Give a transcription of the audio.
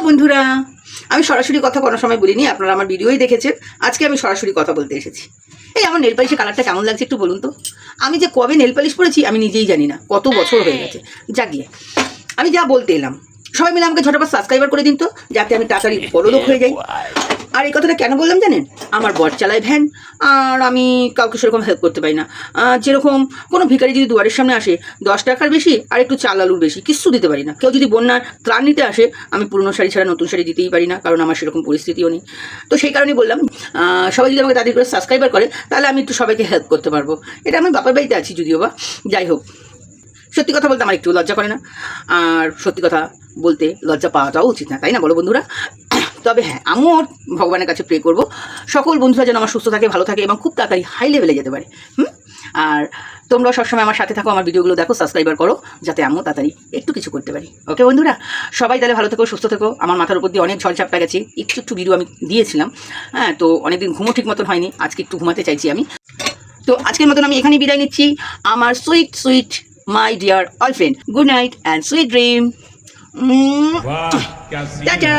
বন্ধুরা, আমি সরাসরি কথা কোনো সময় বলিনি, আপনারা আমার ভিডিওই দেখেছেন। আজকে আমি সরাসরি কথা বলতে এসেছি। এই আমার নেল পালিশের কালারটা কেমন লাগছে একটু বলুন তো। আমি যে কবে নেল পালিশ পরেছি আমি নিজেই জানি না, কত বছর হয়ে গেছে। জাগিয়ে আমি যা বলতে এলাম, সবাই মিলে আমাকে ঝটাপট সাবস্ক্রাইবার করে দিন তো, যাতে আমি তাড়াতাড়ি বড়লোক হয়ে যাই। আর এই কথাটা কেন বললাম জানেন? আমার বর চালায় ভ্যান, আর আমি কাউকে সেরকম হেল্প করতে পারি না। যেরকম কোনো ভিখারি যদি দুয়ারের সামনে আসে, 10 টাকার বেশি আর একটু চাল আলুর বেশি কিচ্ছু দিতে পারি না। কেউ যদি বন্যার ত্রাণ নিতে আসে, আমি পুরনো শাড়ি ছাড়া নতুন শাড়ি দিতেই পারি না, কারণ আমার সেরকম পরিস্থিতিও নেই। তো সেই কারণেই বললাম, সবাই যদি আমাকে তাদের করে সাবস্ক্রাইবার করে, তাহলে আমি একটু সবাইকে হেল্প করতে পারবো। এটা আমি বাপের বাড়িতে আছি যদিও বা, যাই হোক। সত্যি কথা বলতে আমার একটু লজ্জা করে না, আর সত্যি কথা বলতে লজ্জা পাওয়াটাও উচিত না, তাই না বলো বন্ধুরা? তবে হ্যাঁ, আমিও ভগবানের কাছে প্রে করব সকল বন্ধুরা যেন আমার সুস্থ থাকে, ভালো থাকে এবং খুব তাড়াতাড়ি হাই লেভেলে যেতে পারে। আর তোমরা সবসময় আমার সাথে থাকো, আমার ভিডিওগুলো দেখো, সাবস্ক্রাইবার করো, যাতে আমিও তাড়াতাড়ি একটু কিছু করতে পারি। ওকে বন্ধুরা, সবাই তাহলে ভালো থেকো, সুস্থ থেকো। আমার মাথার উপর দিয়ে অনেক ঝড়ঝাপটা গেছে, একটু ভিডিও আমি দিয়েছিলাম। হ্যাঁ, তো অনেকদিন ঘুমো ঠিক মতন হয়নি, আজকে একটু ঘুমাতে চাইছি আমি। তো আজকের মতন আমি এখানেই বিদায় নিচ্ছি। আমার sweet sweet my dear all friend, good night and sweet dream. Tata.